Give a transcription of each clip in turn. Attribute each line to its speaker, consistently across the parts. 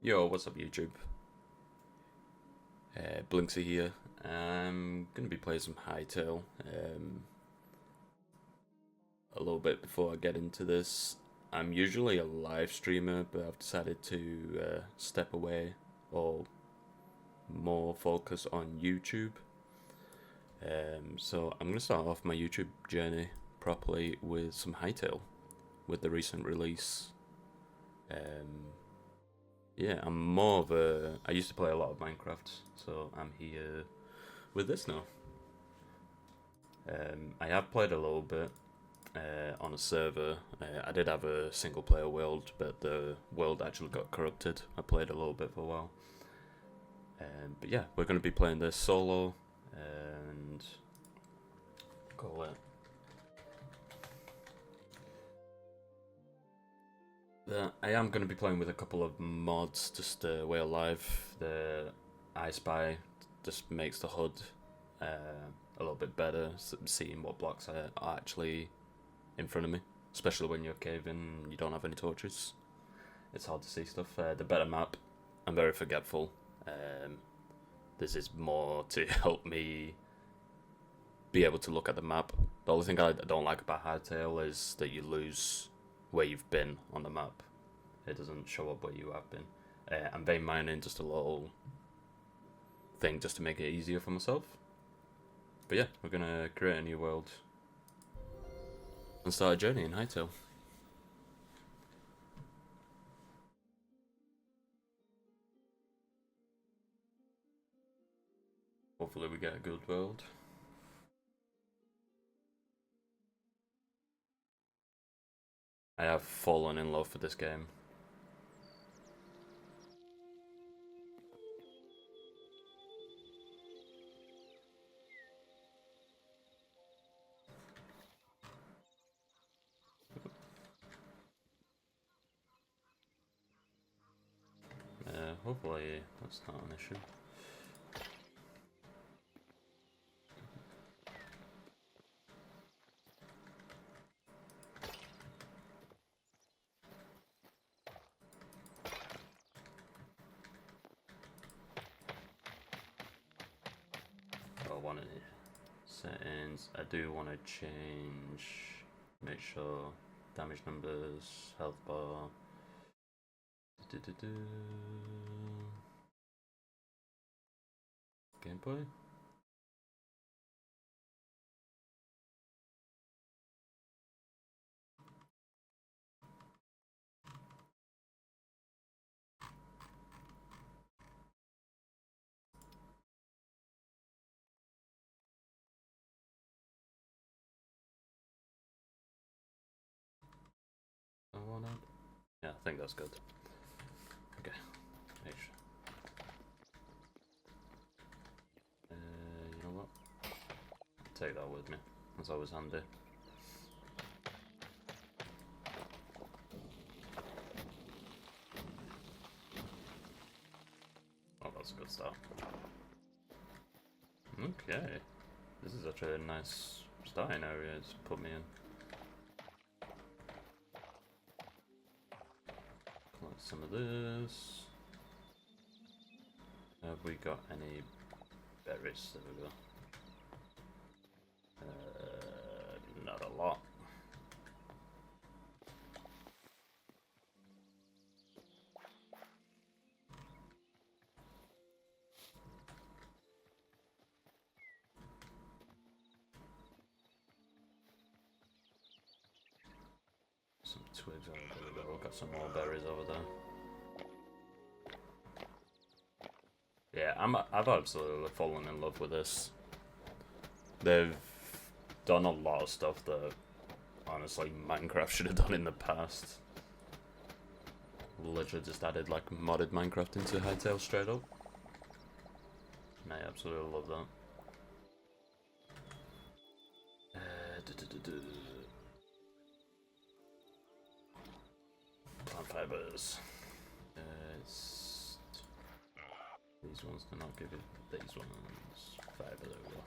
Speaker 1: Yo, what's up YouTube? Blinksy here. I'm gonna be playing some Hytale. A little bit before I get into this, I'm usually a live streamer, but I've decided to step away or more focus on YouTube. So I'm gonna start off my YouTube journey properly with some Hytale, with the recent release. Yeah, I'm more of a. I used to play a lot of Minecraft, so I'm here with this now. I have played a little bit on a server. I did have a single player world, but the world actually got corrupted. I played a little bit for a while. But yeah, we're going to be playing this solo and call it. I am going to be playing with a couple of mods to stay away alive. The I Spy just makes the HUD a little bit better, seeing what blocks are actually in front of me, especially when you're caving and you don't have any torches. It's hard to see stuff. The better map, I'm very forgetful. This is more to help me be able to look at the map. The only thing I don't like about Hytale is that you lose where you've been on the map. It doesn't show up where you have been. I'm vein mining just a little thing just to make it easier for myself. But yeah, we're gonna create a new world and start a journey in Hytale. Hopefully we get a good world. I have fallen in love with this game. Hopefully that's not an issue. One of the settings, I do want to change, make sure damage numbers, health bar. Gameplay. Yeah, I think that's good. Okay, make sure. You know what? Take that with me. That's always handy. Oh, that's a good start. Okay, this is actually a nice starting area to put me in. Collect some of this. Have we got any berries? There we go. Not a lot. Some twigs over there. We've got some more berries over there. Yeah, I've absolutely fallen in love with this. They've done a lot of stuff that honestly Minecraft should have done in the past. Literally just added like modded Minecraft into Hytale straight up. And I absolutely love that. Plant fibers. These ones do not give it. These ones. Fiber, there we go.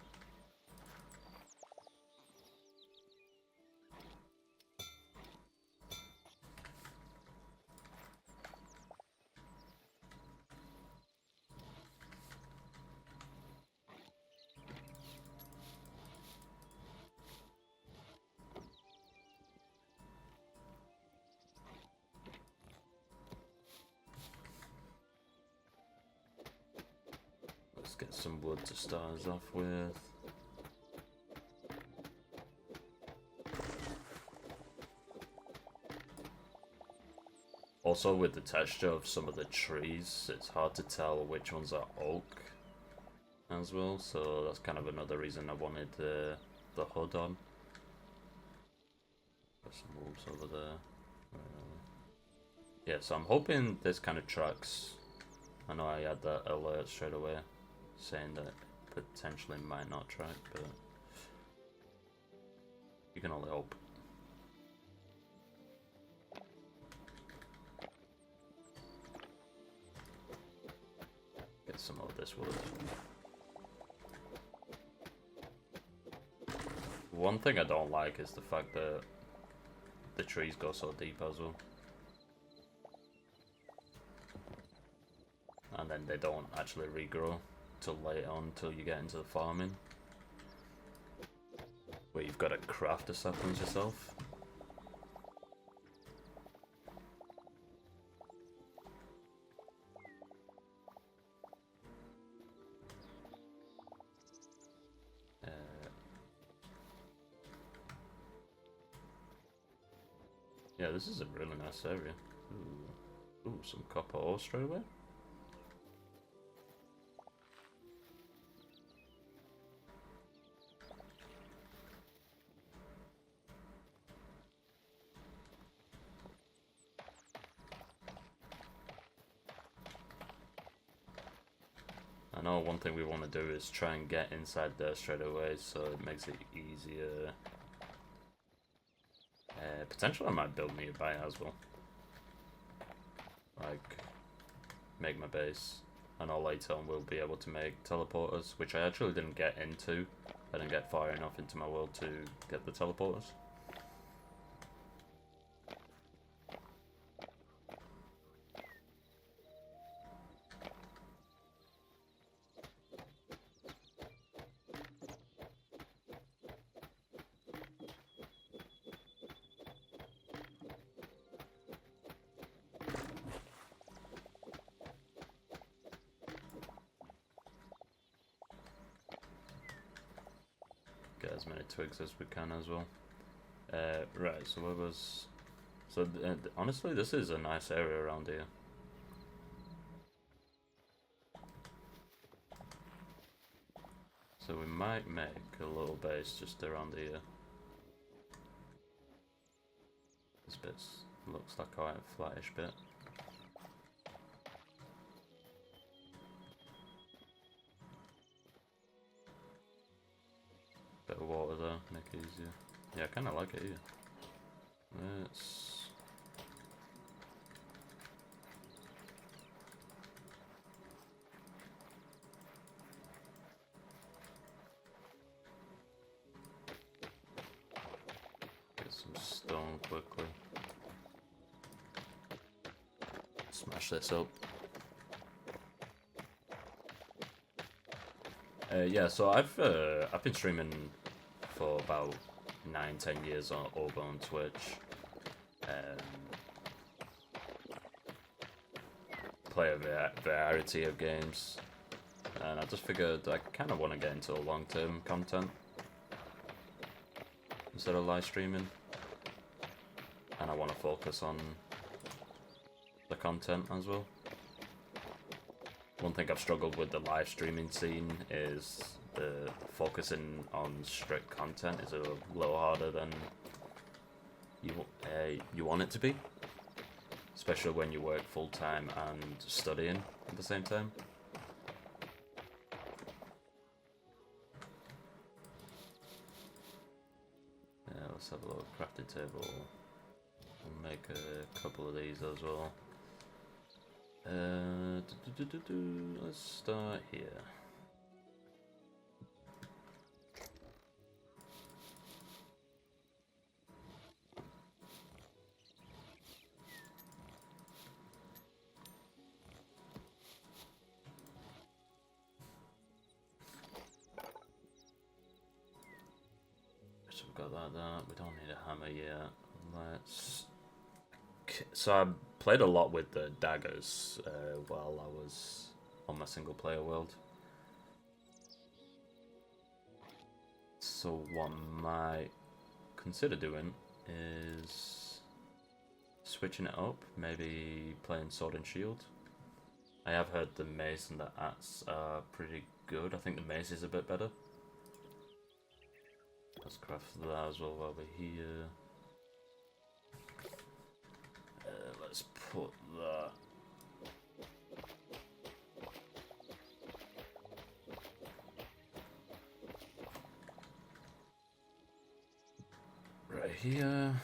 Speaker 1: Let's get some wood to start us off with. Also, with the texture of some of the trees, it's hard to tell which ones are oak as well, so that's kind of another reason I wanted the hood on. Got some wolves over there. Yeah, so I'm hoping this kind of tracks. I know I had that alert straight away saying that it potentially might not track, but you can only hope. Get some of this wood. One thing I don't like is the fact that the trees go so deep as well. And then they don't actually regrow till later on, till you get into the farming, where you've got to craft the saplings yourself. Yeah, this is a really nice area. Ooh, some copper ore straight away. I know one thing we want to do is try and get inside there straight away, so it makes it easier. Potentially I might build nearby as well. Like, make my base. I know later on we'll be able to make teleporters, which I actually didn't get into. I didn't get far enough into my world to get the teleporters. Get as many twigs as we can as well. Right, so what was... So honestly, this is a nice area around here. So we might make a little base just around here. This bit looks like quite a flattish bit. Bit of water there, make it easier. Yeah, I kind of like it here. Let's... get some stone quickly. Smash this up. Yeah, so I've been streaming for about 9-10 years over on Twitch. Play a variety of games, and I just figured I kind of want to get into long-term content instead of live streaming, and I want to focus on the content as well. One thing I've struggled with the live streaming scene is the focusing on strict content is a little harder than you want it to be, especially when you work full time and studying at the same time. Yeah, let's have a little crafting table. We'll make a couple of these as well. Let's start here. So we've got that. We don't need a hammer yet. Let's... So I played a lot with the daggers while I was on my single player world. So what I might consider doing is switching it up, maybe playing Sword and Shield. I have heard the mace and the axe are pretty good. I think the mace is a bit better. Let's craft that as well while we're here. Let's put that. Right here.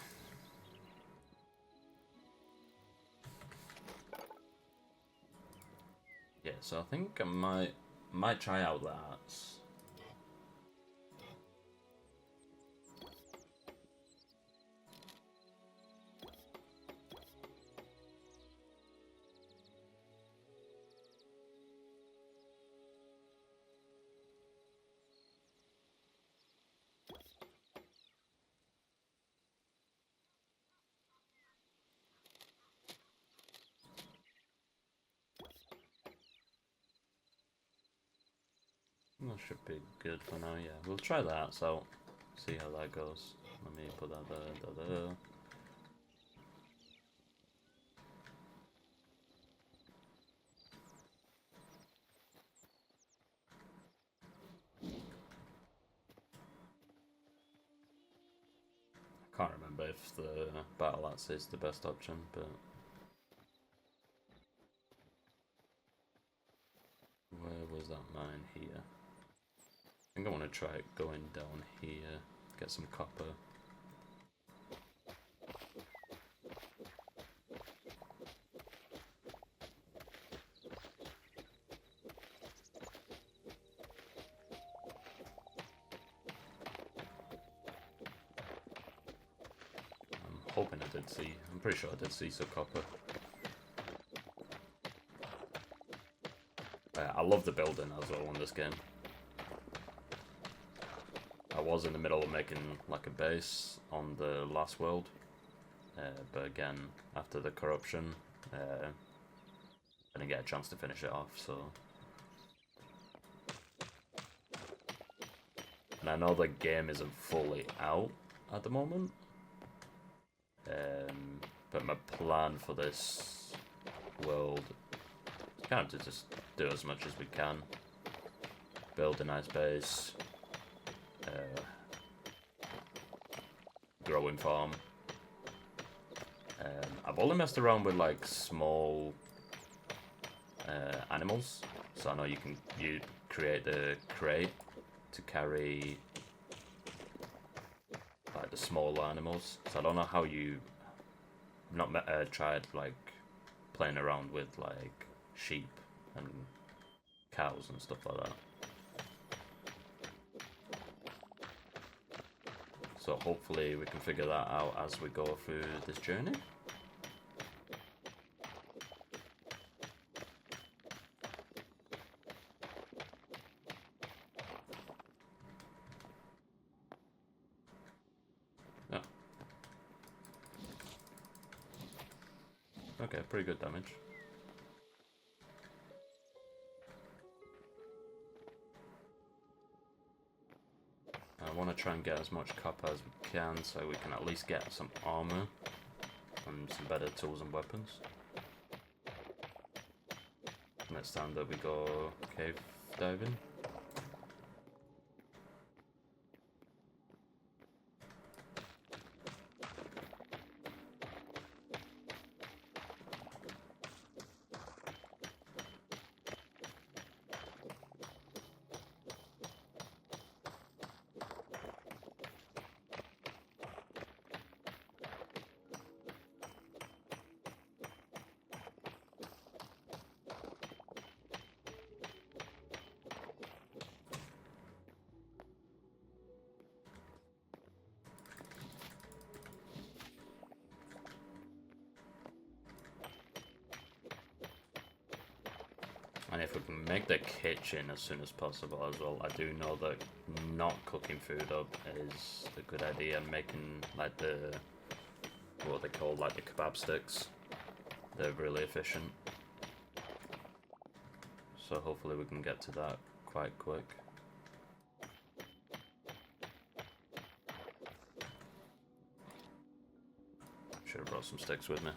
Speaker 1: Yeah, so I think I might try out that. That should be good for now, yeah. We'll try that, so see how that goes. Let me put that there. I can't remember if the battle axe is the best option, but where was that mine? Here. I think I want to try going down here, get some copper. I'm hoping I did see, I'm pretty sure I did see some copper. I love the building as well on this game. I was in the middle of making like a base on the last world, but again, after the corruption, I didn't get a chance to finish it off, so... And I know the game isn't fully out at the moment, but my plan for this world is kind of to just do as much as we can, build a nice base, growing farm. I've only messed around with like small animals, so I know you create the crate to carry like the smaller animals. So I don't know how you not tried like playing around with like sheep and cows and stuff like that. So hopefully we can figure that out as we go through this journey. Yeah. Okay, pretty good damage. I want to try and get as much copper as we can so we can at least get some armor and some better tools and weapons. Next time that we go cave diving. And if we can make the kitchen as soon as possible as well, I do know that not cooking food up is a good idea. Making like what they call like the kebab sticks, they're really efficient. So hopefully we can get to that quite quick. got some sticks with me.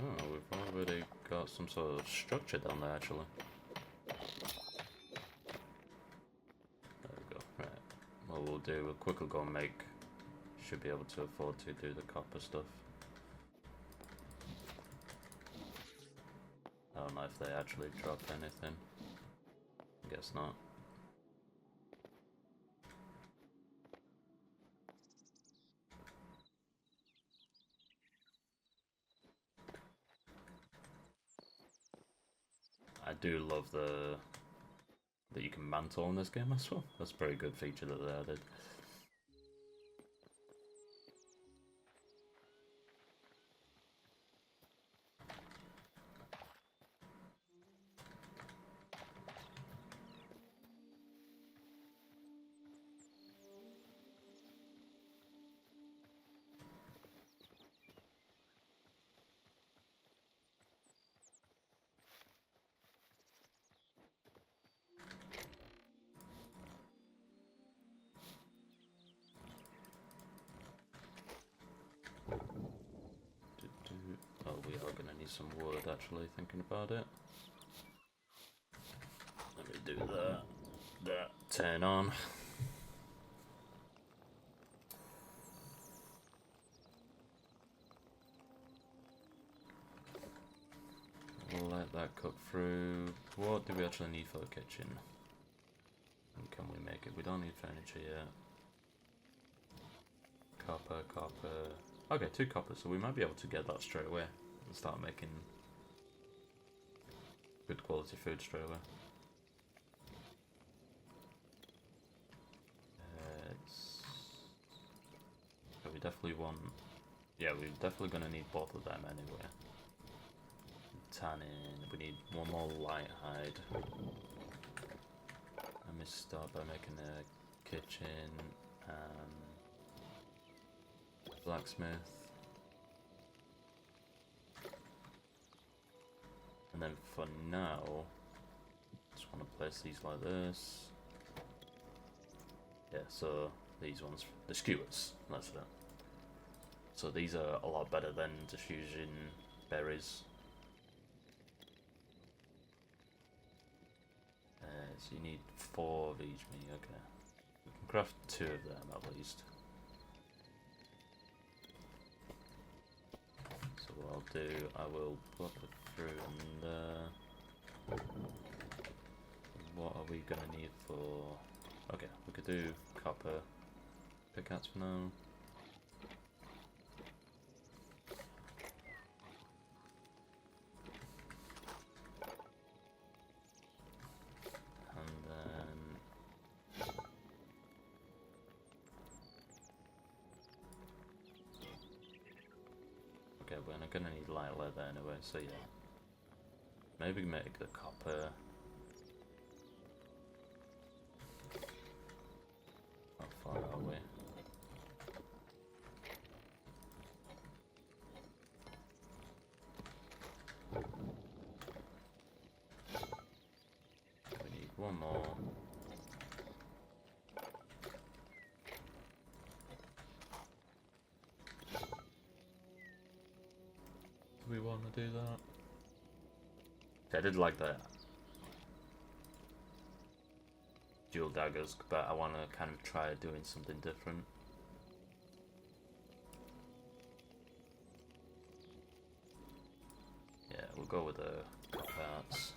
Speaker 1: Oh, we've already got some sort of structure down there, actually. There we go. Right. What we'll do, we'll quickly go and make... Should be able to afford to do the copper stuff. I don't know if they actually drop anything. I guess not. I do love that you can mantle in this game as well. That's a pretty good feature that they added. Oh, we are gonna need some wood, actually, thinking about it. Let me do that. Turn on. Let that cook through. What do we actually need for the kitchen? And can we make it? We don't need furniture yet. Copper. Okay, 2 copper, so we might be able to get that straight away and start making good quality food straight away. We definitely want... Yeah, we're definitely going to need both of them anyway. Tannin, we need one more light hide. Let me start by making a kitchen. Blacksmith. And then for now, just want to place these like this. Yeah, so these ones, the skewers, that's it. So these are a lot better than just using berries. So you need 4 of each meat, okay. We can craft 2 of them at least. So what I'll do, I will put the fruit in there. What are we gonna need for... Okay, we could do copper pickaxe for now. And then... Okay, we're gonna need light leather anyway, so yeah. Maybe make the copper... How far are we? We need one more. Do we want to do that? I did like that. Dual daggers, but I want to kind of try doing something different. Yeah, we'll go with the parts.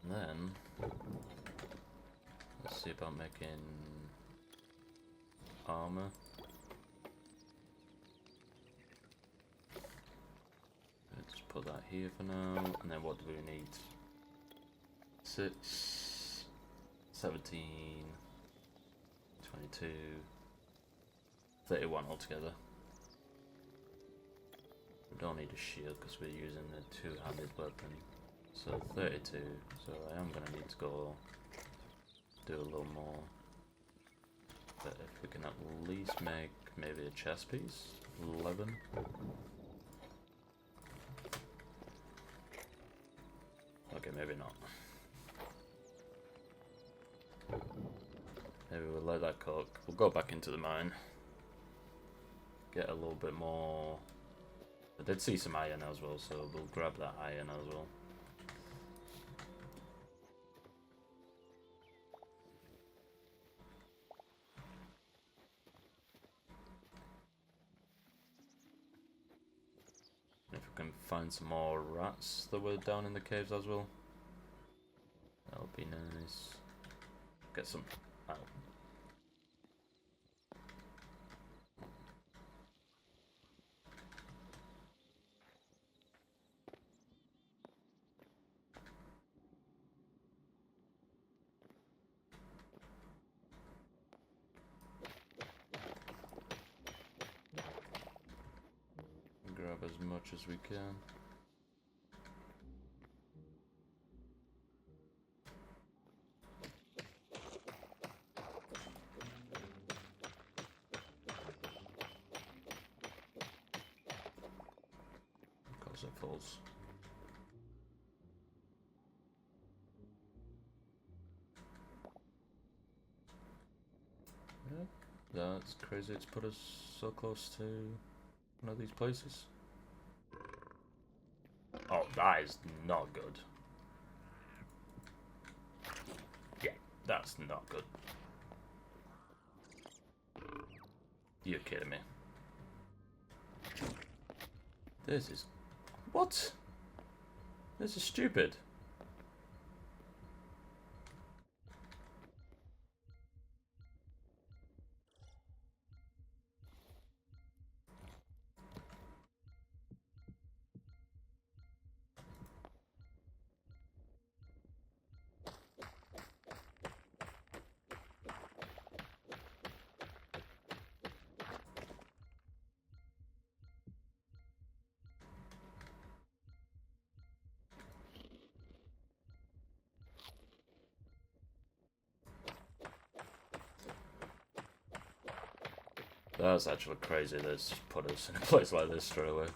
Speaker 1: And then, let's see about making armor. Let's put that here for now, and then what do we need? 6, 17, 22, 31 altogether. We don't need a shield because we're using the 2-handed weapon. So 32, so I am going to need to go do a little more. can at least make maybe a chest piece. 11. Okay, maybe not. Maybe we'll let that cook. We'll go back into the mine. Get a little bit more. I did see some iron as well, so we'll grab that iron as well. If we can find some more rats that were down in the caves as well, that would be nice. Get some out. Grab as much as we can. Because it falls. Yep, that's crazy. It's put us so close to one of these places. Oh, that is not good. Yeah, that's not good. You're kidding me. This is... What? This is stupid. That's actually crazy that it's put us in a place like this straight away.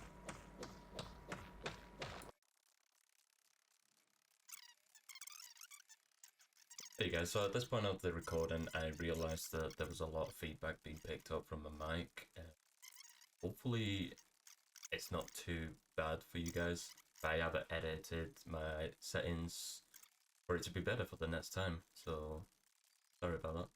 Speaker 1: Hey guys, so at this point of the recording, I realised that there was a lot of feedback being picked up from the mic. Hopefully it's not too bad for you guys. I have edited my settings for it to be better for the next time, so sorry about that.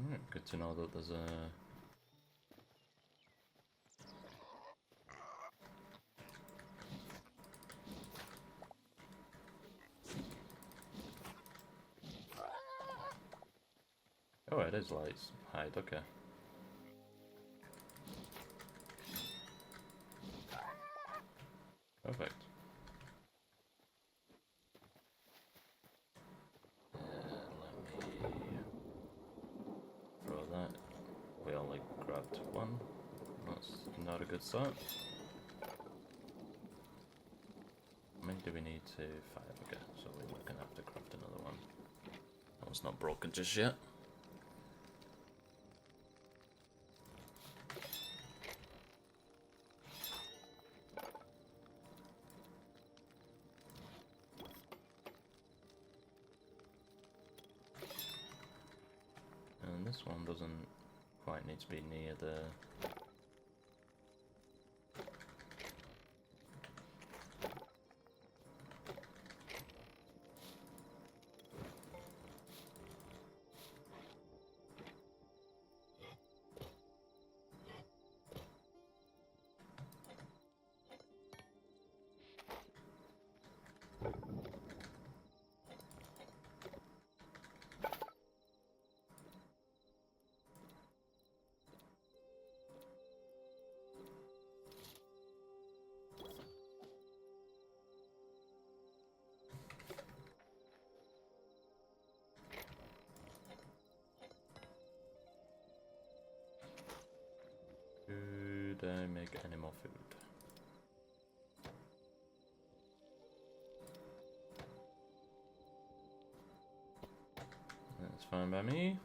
Speaker 1: Alright, good to know that there's a... Oh, it is lights. Hide, okay. Perfect. Let me throw that. We only grabbed one. That's not a good start. How many do we need to? 5, okay. So we're gonna have to craft another one. That one's not broken just yet. And this one doesn't quite need to be near the... I make any more food? That's fine by me.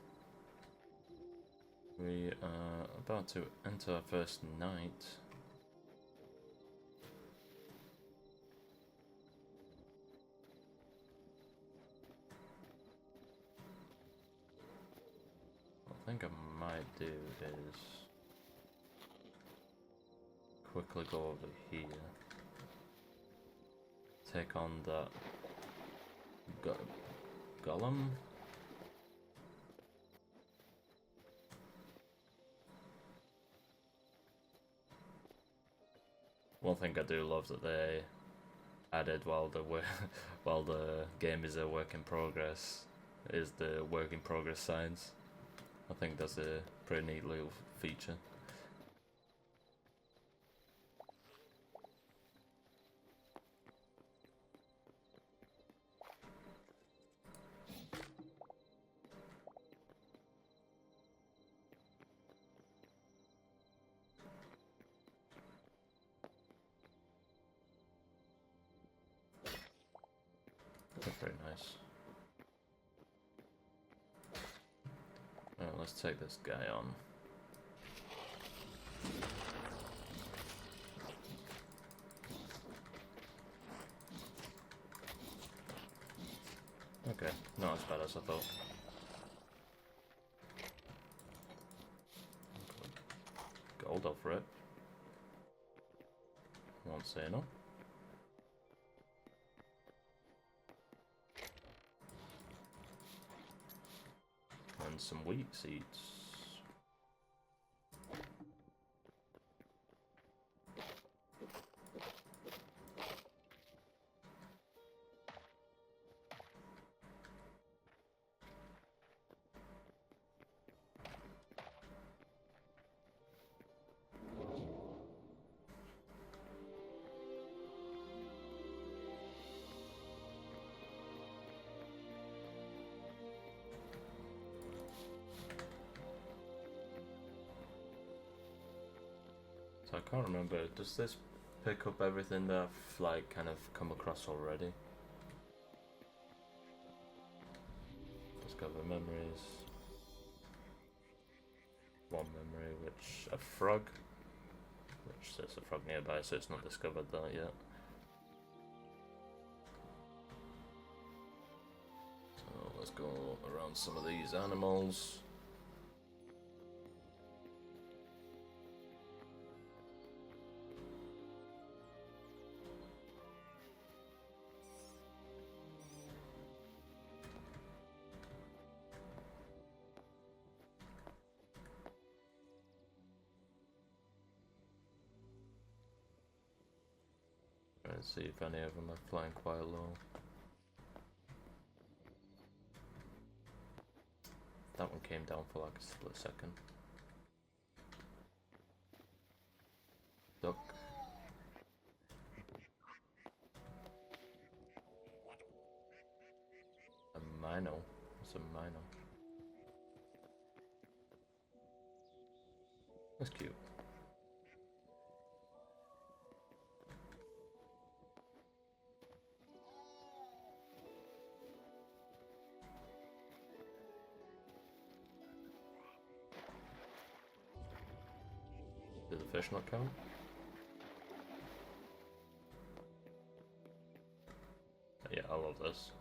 Speaker 1: We are about to enter our first night. What I think I might do is quickly go over here, take on that golem. One thing I do love that they added while the game is a work in progress is the work in progress signs. I think that's a pretty neat little feature. Very nice. Alright, let's take this guy on. Okay, not as bad as I thought. Gold off for it. Won't say no. And some wheat seeds. So I can't remember, does this pick up everything that I've like kind of come across already? Discover memories. One memory, which a frog, which there's a frog nearby, so it's not discovered that yet. So let's go around some of these animals. Let's see if any of them are flying quite low. That one came down for like a split second. Duck. A minnow. What's a minnow? That's cute. Did the fish not count? Yeah, I love this.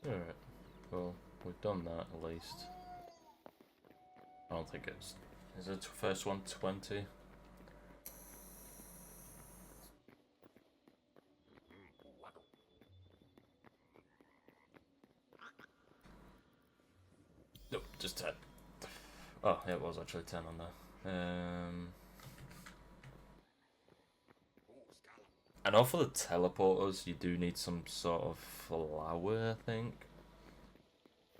Speaker 1: Alright, well, we've done that at least. I don't think it's... Is it first one 20? Nope, just 10. Oh, yeah, it was actually 10 on there. I know for the teleporters, you do need some sort of flower, I think.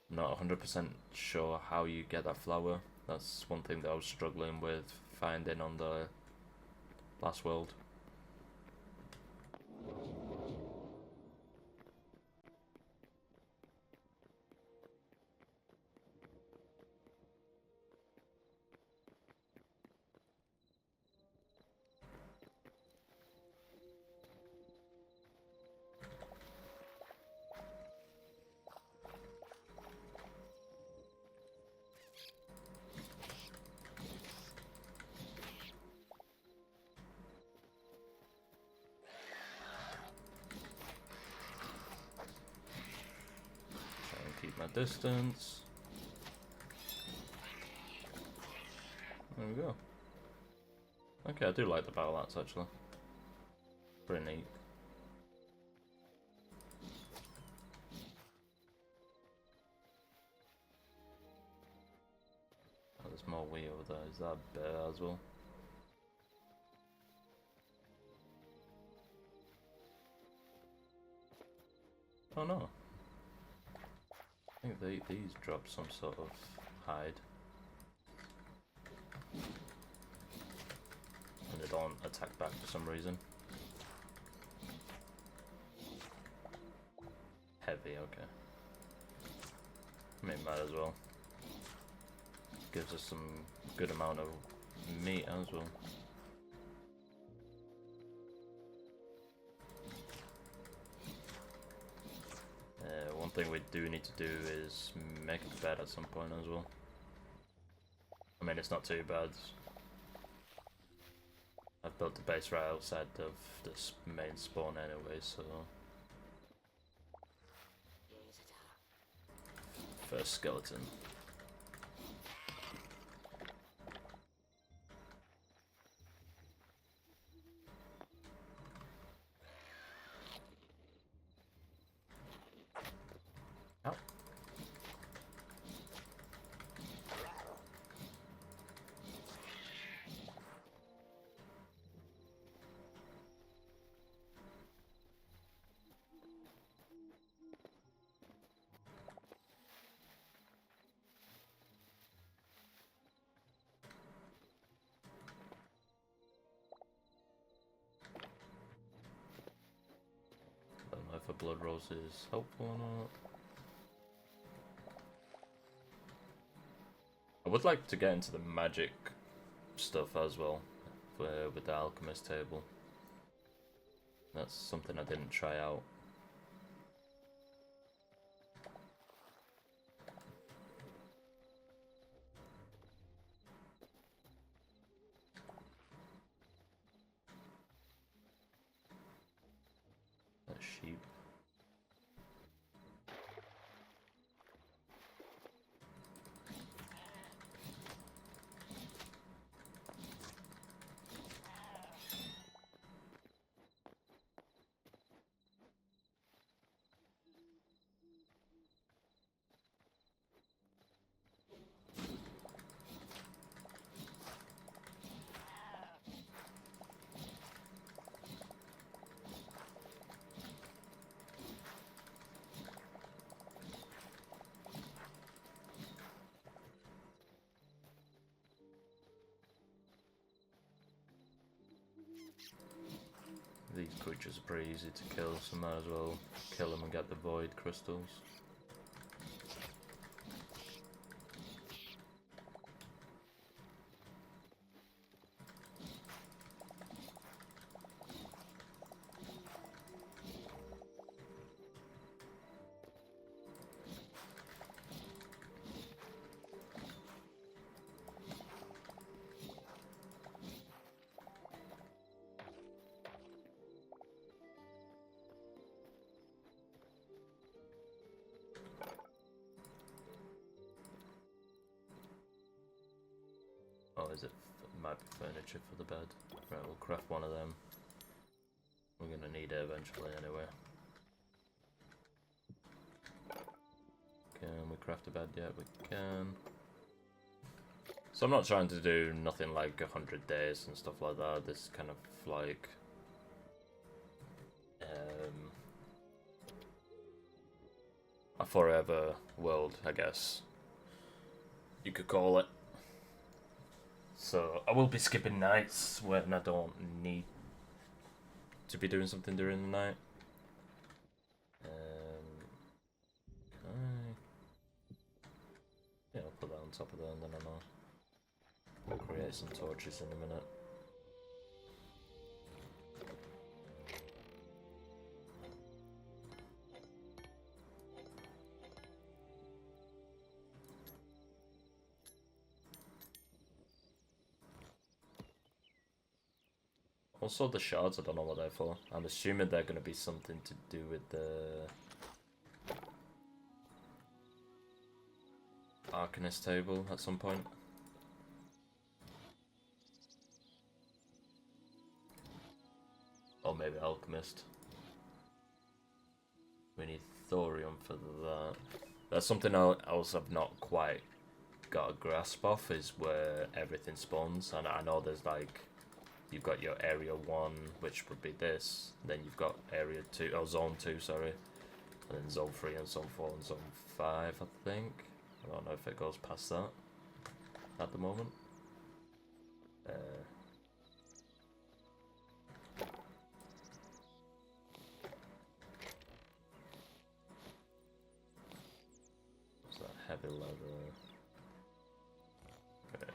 Speaker 1: Not 100% sure how you get that flower. That's one thing that I was struggling with finding on the last world. Keep my distance. There we go. Okay, I do like the battle axe actually. Pretty neat. Oh, there's more wheat over there. Is that a bear as well? Oh no. I think these drop some sort of hide. And they don't attack back for some reason. Heavy, okay. I mean, might as well. Gives us some good amount of meat as well. One thing we do need to do is make a bed at some point as well. I mean, it's not too bad. I've built the base right outside of this main spawn anyway, so... First skeleton. Ow. I don't know if a blood rose is helpful or not. I would like to get into the magic stuff as well, with the alchemist table. That's something I didn't try out. That sheep. These creatures are pretty easy to kill, so might as well kill them and get the void crystals. Oh, is it? Might be furniture for the bed. Right, we'll craft one of them. We're gonna need it eventually anyway. Can we craft a bed yet? We can. So I'm not trying to do nothing like 100 days and stuff like that. This is kind of like forever world, I guess you could call it. So I will be skipping nights when I don't need to be doing something during the night. Yeah, I'll put that on top of there and then I'll create some torches in a minute. Also, the shards, I don't know what they're for. I'm assuming they're going to be something to do with the Arcanist table at some point. Or maybe Alchemist. We need Thorium for that. That's something else I've not quite got a grasp of, is where everything spawns. And I know there's like, you've got your Area 1, which would be this. Then you've got Area 2, oh, Zone 2, sorry. And then Zone 3 and Zone 4 and Zone 5, I think. I don't know if it goes past that at the moment. What's that? Heavy leather. Okay.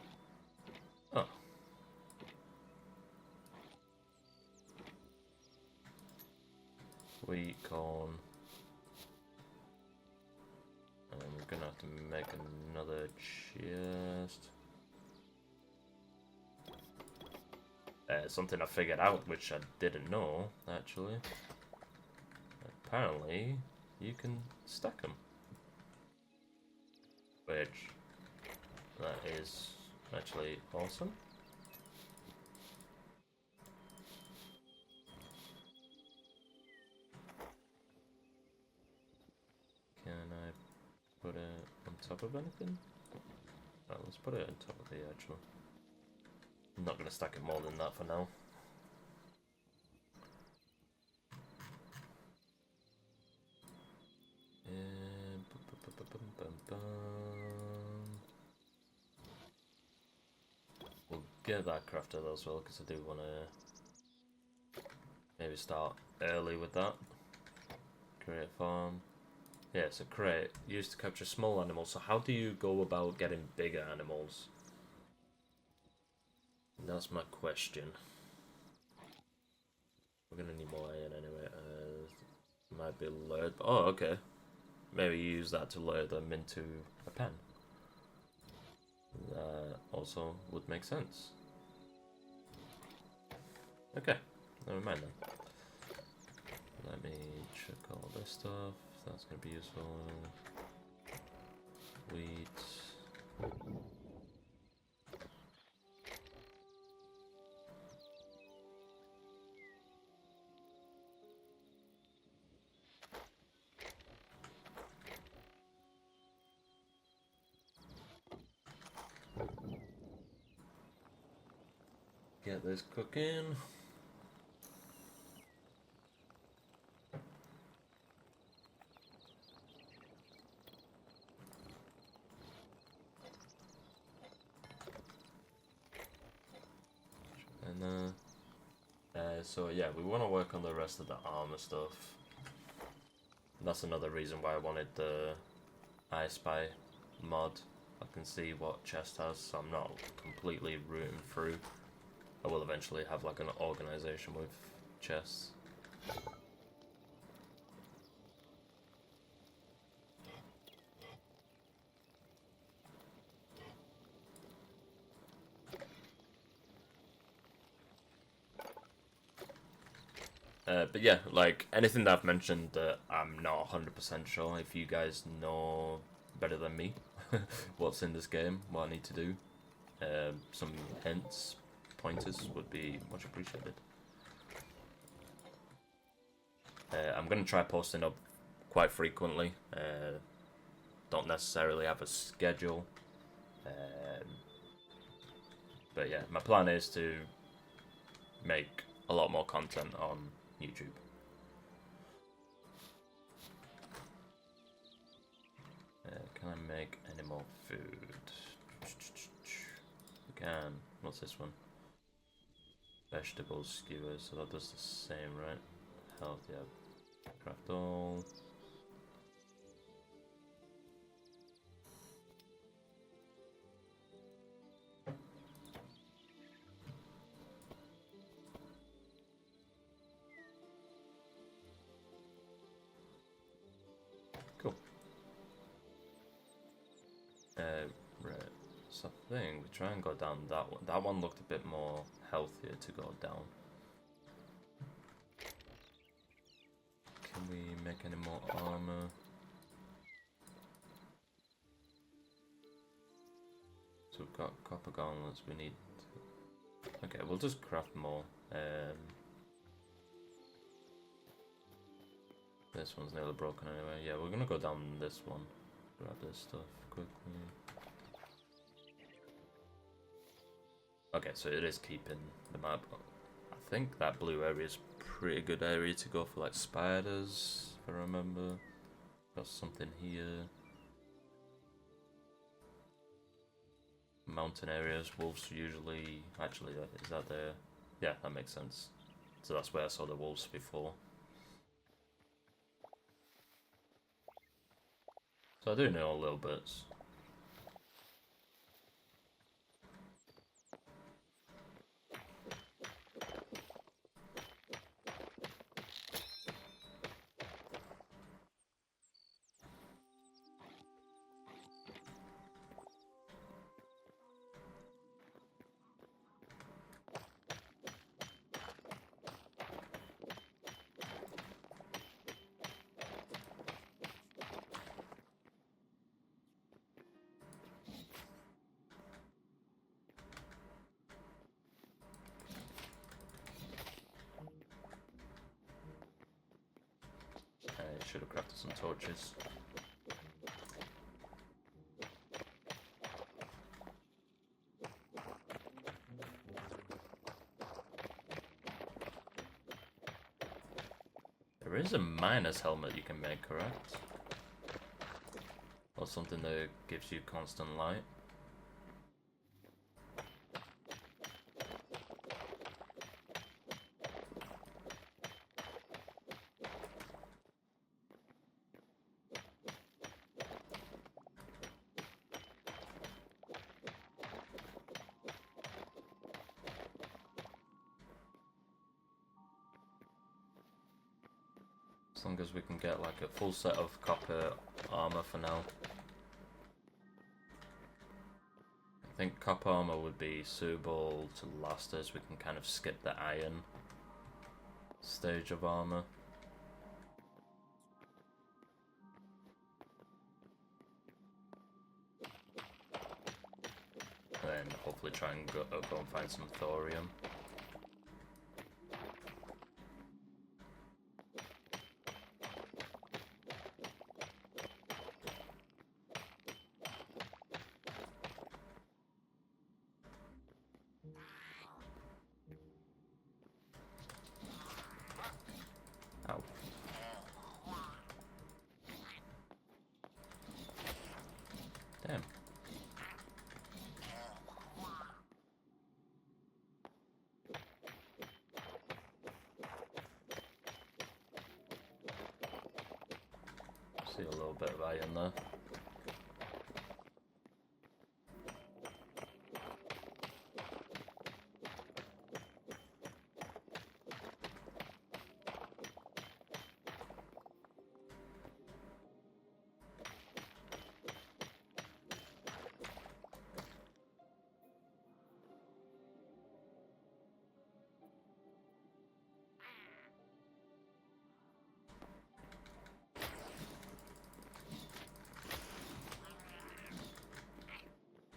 Speaker 1: Oh. Wheat, corn. And we're gonna have to make another chest. Something I figured out, which I didn't know, actually. Apparently, you can stack them. Which, that is actually awesome. Can I put it on top of anything? Right, let's put it on top of here, actually. I'm not going to stack it more than that for now. We'll get that crafted as well, because I do want to maybe start early with that. Create a farm. Yeah, it's a crate used to capture small animals. So how do you go about getting bigger animals? That's my question. We're gonna need more iron anyway. Might be lured. Oh, okay. Maybe use that to lure them into a pen. That also would make sense. Okay, never mind then. Let me check all this stuff. That's gonna be useful. Wheat. Get this cooking. And so yeah, we want to work on the rest of the armor stuff. That's another reason why I wanted the I Spy mod. I can see what chest has, so I'm not completely rooting through. I will eventually have like an organization with chests. But yeah, like anything that I've mentioned that I'm not 100% sure. If you guys know better than me what's in this game, what I need to do, some hints, pointers would be much appreciated. I'm going to try posting up quite frequently. Don't necessarily have a schedule. But yeah, my plan is to make a lot more content on YouTube. make any more food? We can. What's this one? Vegetable skewers, so that does the same, right? Health, yeah. Craft all. Cool. Right. So I think we try and go down that one. That one looked a bit more healthier to go down. Can we make any more armor? So we've got copper gauntlets, we need... Okay, we'll just craft more. This one's nearly broken anyway. Yeah, we're gonna go down this one. Grab this stuff quickly. Okay, so it is keeping the map. I think that blue area is a pretty good area to go for like spiders, if I remember. Got something here. Mountain areas, wolves usually... Actually, is that there? Yeah, that makes sense. So that's where I saw the wolves before. So I do know a little bits. I should have crafted some torches. There is a miner's helmet you can make, correct? Or something that gives you constant light. As long as we can get like a full set of copper armor for now. I think copper armor would be suitable to last us. We can kind of skip the iron stage of armor. And then hopefully try and go and find some thorium. Ow. Damn. See a little bit of iron there.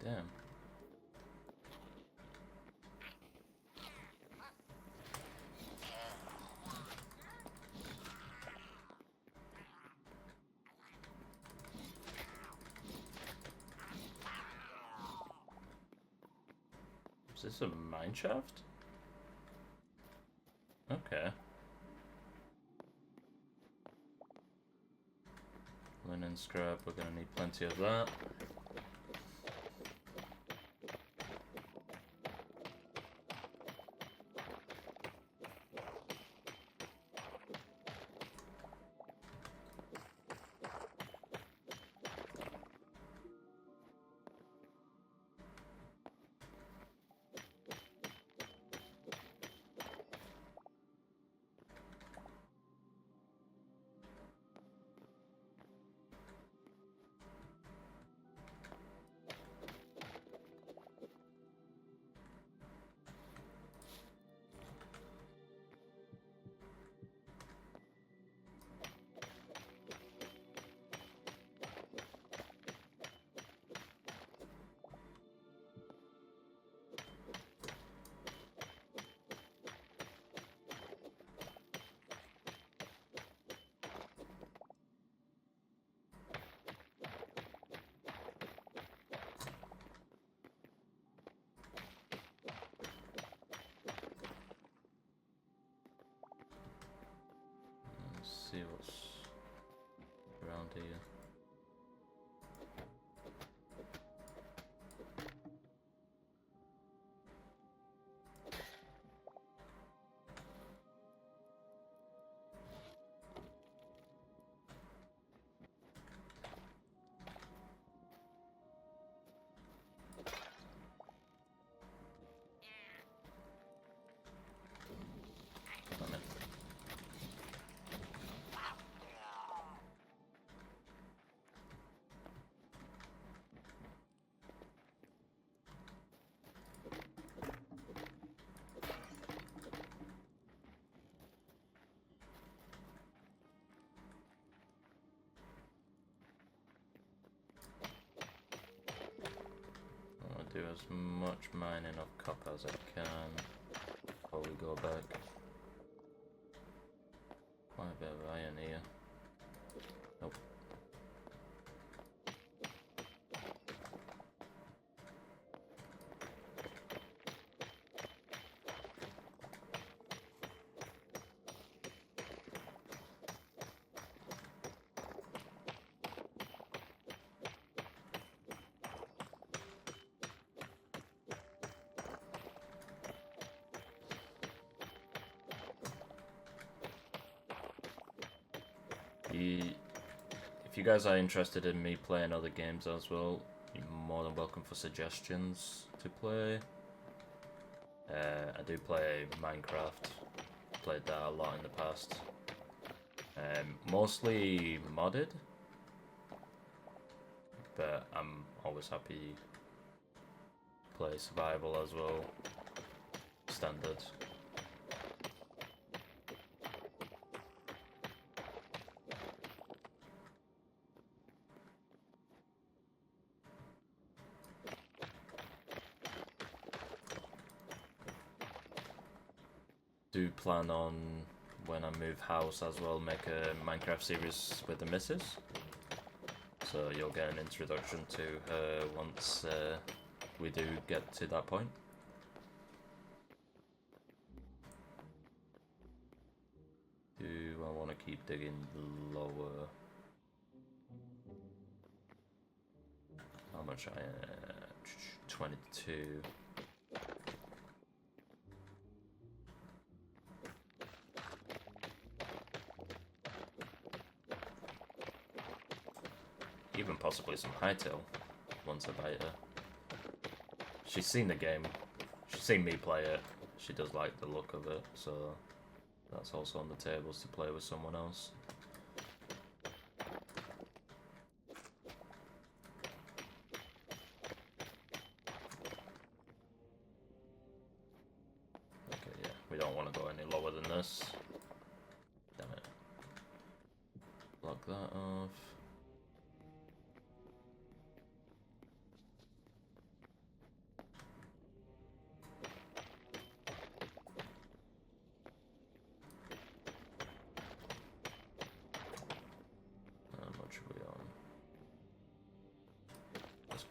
Speaker 1: Damn. Is this a mine shaft? Okay. Linen scrap, we're gonna need plenty of that. See what's around here. Do as much mining of copper as I can before we go back. Quite a bit of iron here. Nope. If you guys are interested in me playing other games as well, you're more than welcome for suggestions to play. I do play Minecraft, played that a lot in the past. Mostly modded, but I'm always happy to play survival as well, standard. Do plan on, when I move house as well, make a Minecraft series with the missus, so you'll get an introduction to her once we do get to that point. Do I want to keep digging lower? How much I 22. Even possibly some Hytale once I bite her. She's seen the game, she's seen me play it, she does like the look of it, so that's also on the tables to play with someone else. Okay, yeah, we don't want to go any lower than this. Damn it. Block that off.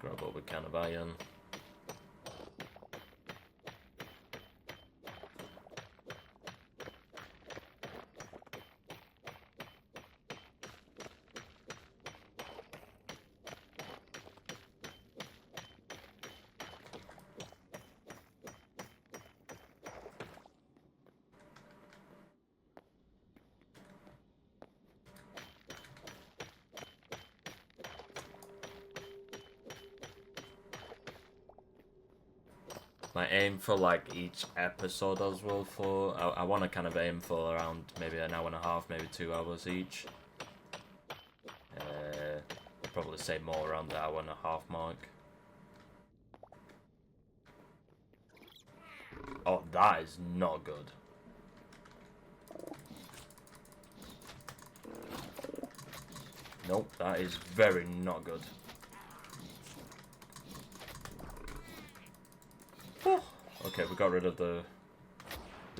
Speaker 1: Grab what we can of iron. my aim for like each episode as well. I want to kind of aim for around maybe an hour and a half, maybe 2 hours each. I'd probably say more around the hour and a half mark. Oh, that is not good. Nope, that is very not good. Oh, okay, we got rid of the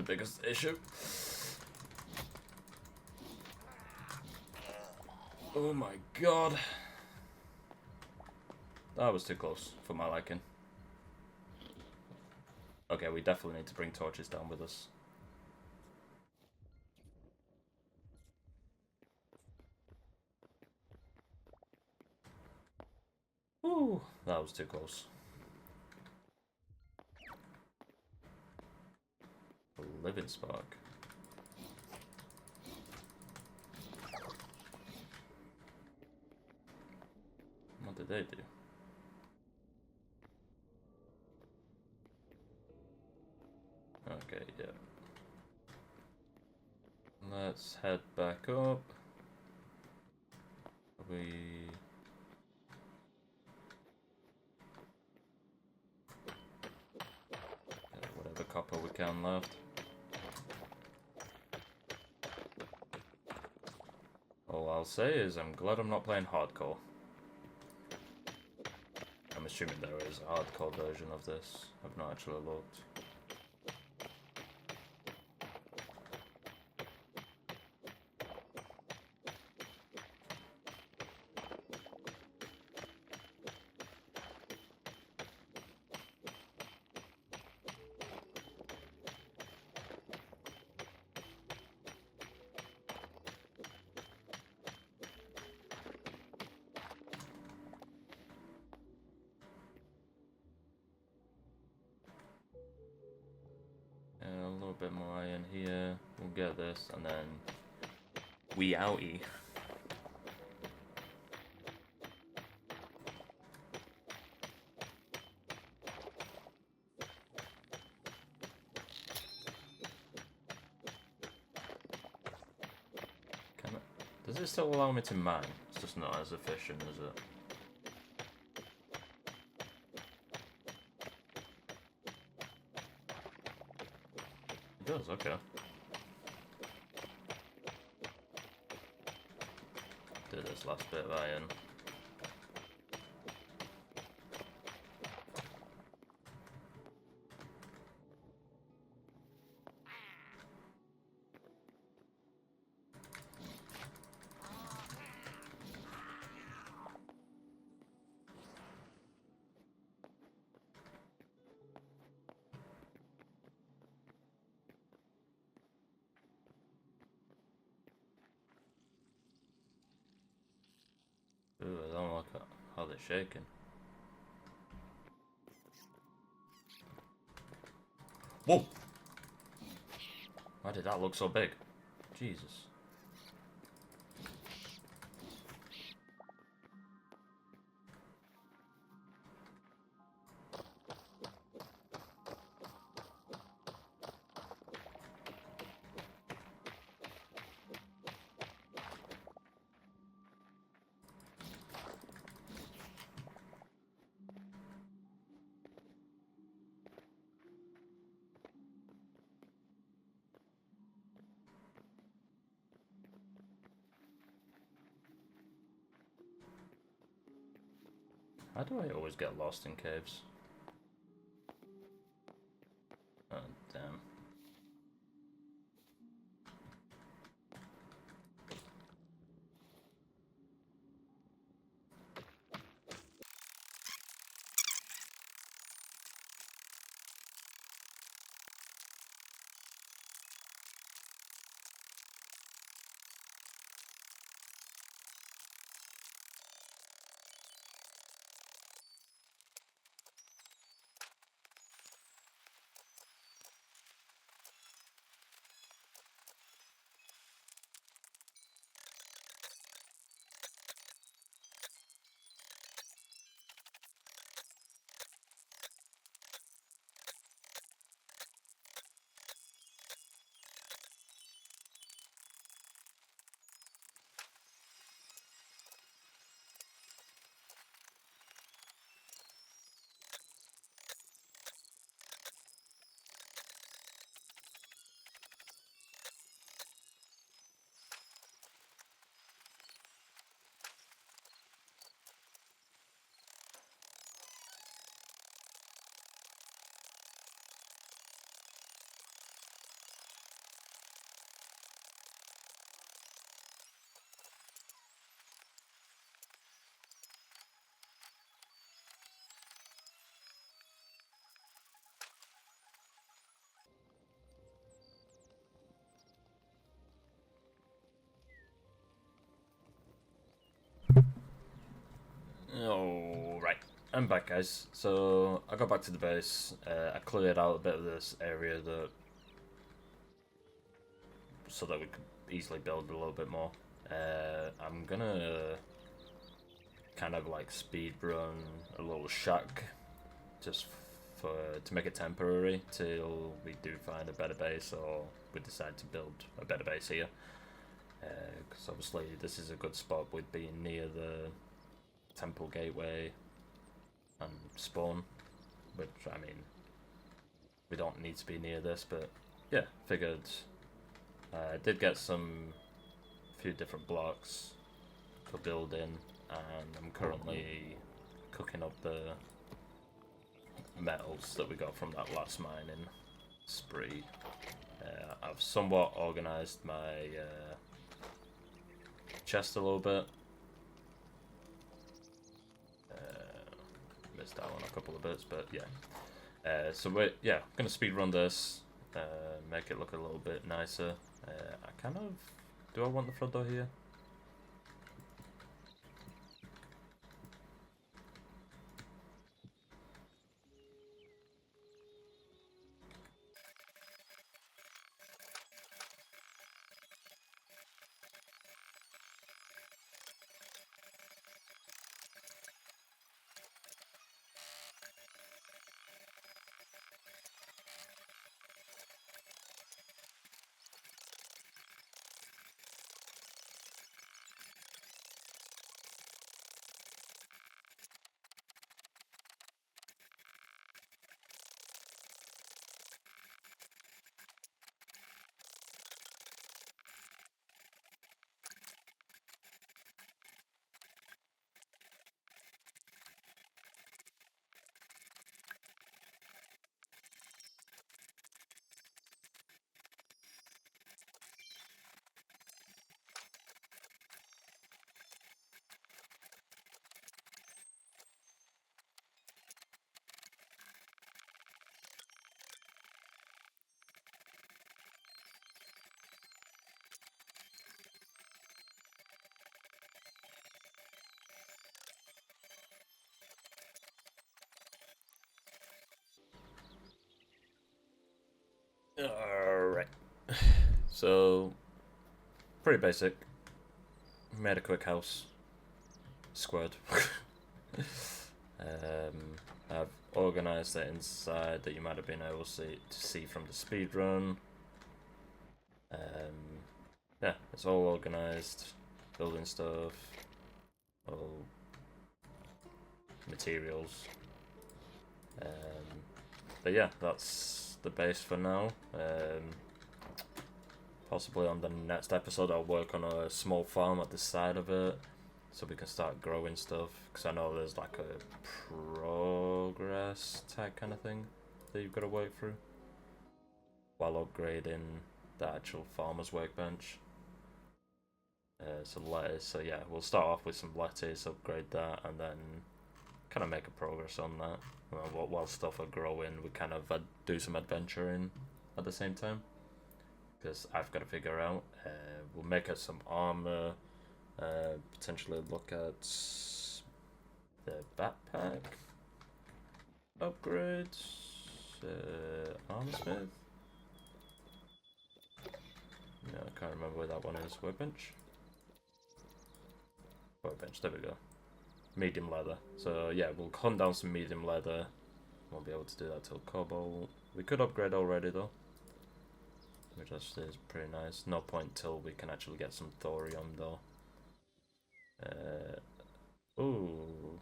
Speaker 1: biggest issue. Oh my god. That was too close for my liking. Okay, we definitely need to bring torches down with us. Ooh, that was too close. A living spark. What did they do? Okay, yeah. Let's head back up. Whatever copper we can left. All I'll say is I'm glad I'm not playing hardcore. I'm assuming there is a hardcore version of this. I've not actually looked. A little bit more iron here. We'll get this, and then we outie. Does it still allow me to mine? It's just not as efficient, is it? It does, okay. Do this last bit of iron. Ooh, I don't like how they're shaking. Whoa! Why did that look so big? Jesus. How do I always get lost in caves? Oh, damn. I'm back, guys. So I got back to the base. I cleared out a bit of this area so that we could easily build a little bit more. I'm gonna kind of like speed run a little shack just to make it temporary till we do find a better base or we decide to build a better base here. Because obviously this is a good spot with being near the temple gateway and spawn, which, I mean, we don't need to be near this, but yeah, figured. I did get a few different blocks for building, and I'm currently cooking up the metals that we got from that last mining spree. I've somewhat organised my chest a little bit. Missed out on a couple of bits, but yeah. So we're gonna speed run this, make it look a little bit nicer. Do I want the front door here? Alright. So, pretty basic. Made a quick house. Squared. I've organised it inside that you might have been able to see from the speed run. Yeah, it's all organised. Building stuff. All materials. But yeah, that's the base for now. Possibly on the next episode I'll work on a small farm at the side of it so we can start growing stuff, because I know there's like a progress tag kind of thing that you've got to work through while upgrading the actual farmer's workbench. So lettuce, so yeah, we'll start off with some lettuce, upgrade that, and then kind of make a progress on that. While stuff are growing, we kind of do some adventuring at the same time, because I've got to figure out. We'll make us some armor, potentially look at the backpack upgrades, armor smith. No, I can't remember where that one is. Workbench. Workbench. There we go. Medium leather. So yeah, we'll hunt down some medium leather. Won't be able to do that till cobalt. We could upgrade already though, which actually is pretty nice. No point till we can actually get some thorium though. Ooh.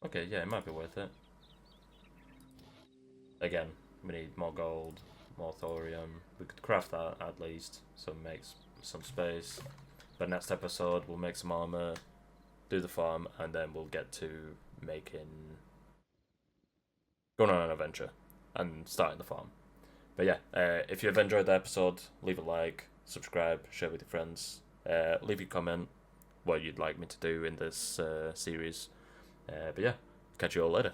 Speaker 1: Okay, yeah, it might be worth it. Again, we need more gold, more thorium. We could craft that at least, so it makes some space. But next episode we'll make some armor, do the farm, and then we'll get to going on an adventure and starting the farm. But yeah, if you've enjoyed the episode, leave a like, subscribe, share with your friends, leave your comment what you'd like me to do in this series. But yeah, catch you all later.